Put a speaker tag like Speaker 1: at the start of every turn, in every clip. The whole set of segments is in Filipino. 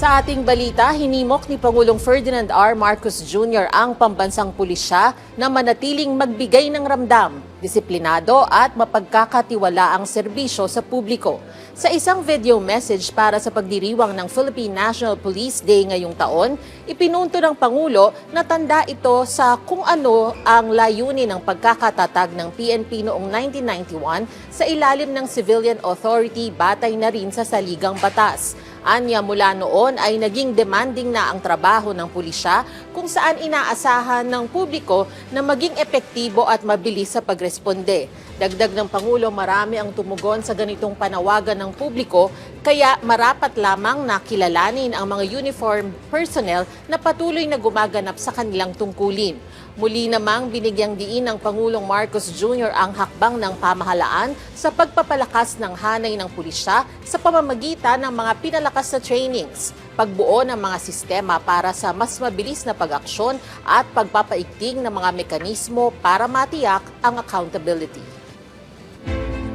Speaker 1: Sa ating balita, hinimok ni Pangulong Ferdinand R. Marcos Jr. ang pambansang pulisya na manatiling magbigay ng ramdam, disiplinado at mapagkakatiwalaang serbisyo sa publiko. Sa isang video message para sa pagdiriwang ng Philippine National Police Day ngayong taon, ipinunto ng Pangulo na tanda ito sa kung ano ang layunin ng pagkakatatag ng PNP noong 1991 sa ilalim ng Civilian Authority batay na rin sa saligang batas. Anya mula noon ay naging demanding na ang trabaho ng pulisya kung saan inaasahan ng publiko na maging epektibo at mabilis sa pagresponde. Dagdag ng Pangulo, marami ang tumugon sa ganitong panawagan ng publiko kaya marapat lamang na kilalanin ang mga uniform personnel na patuloy na gumaganap sa kanilang tungkulin. Muli namang binigyang diin ng Pangulong Marcos Jr. ang hakbang ng pamahalaan sa pagpapalakas ng hanay ng pulisya sa pamamagitan ng mga pinalakas na trainings, pagbuo ng mga sistema para sa mas mabilis na pag-aksyon at pagpapaigting ng mga mekanismo para matiyak ang accountability.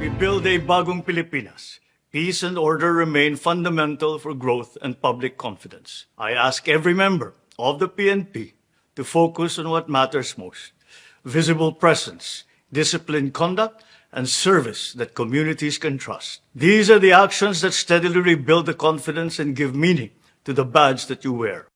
Speaker 2: We build a bagong Pilipinas. Peace and order remain fundamental for growth and public confidence. I ask every member of the PNP to focus on what matters most: visible presence, disciplined conduct, and service that communities can trust. These are the actions that steadily rebuild the confidence and give meaning to the badge that you wear.